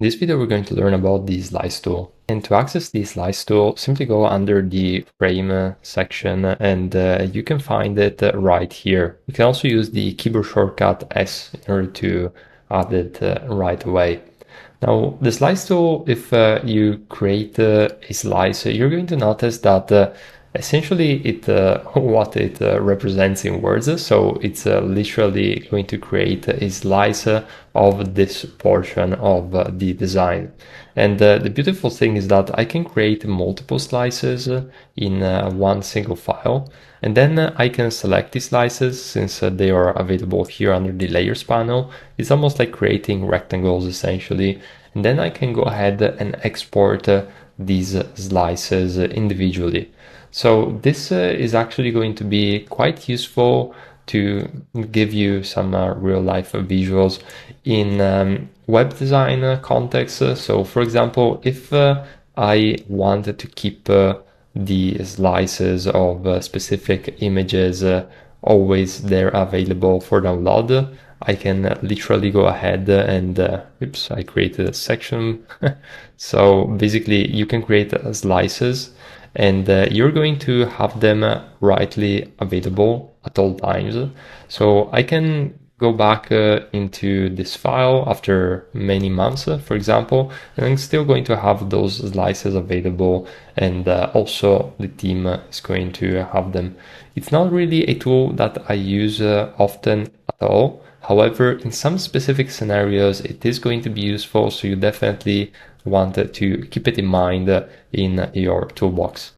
In this video, we're going to learn about the slice tool. And to access the slice tool, simply go under the frame section and you can find it right here. You can also use the keyboard shortcut S in order to add it right away. Now, the slice tool, if you create a slice, you're going to notice that essentially it what it represents in words. So it's literally going to create a slice of this portion of the design. And the beautiful thing is that I can create multiple slices in one single file. And then I can select these slices since they are available here under the layers panel. It's almost like creating rectangles essentially. And then I can go ahead and export these slices individually. So this is actually going to be quite useful to give you some real life visuals in web design context. So for example, if I wanted to keep the slices of specific images always there available for download, I can literally go ahead and, oops, I created a section. So basically you can create slices and you're going to have them rightly available at all times. So I can go back into this file after many months, for example, and I'm still going to have those slices available, and also the team is going to have them. It's not really a tool that I use often at all. However, in some specific scenarios, it is going to be useful, so you definitely want to keep it in mind in your toolbox.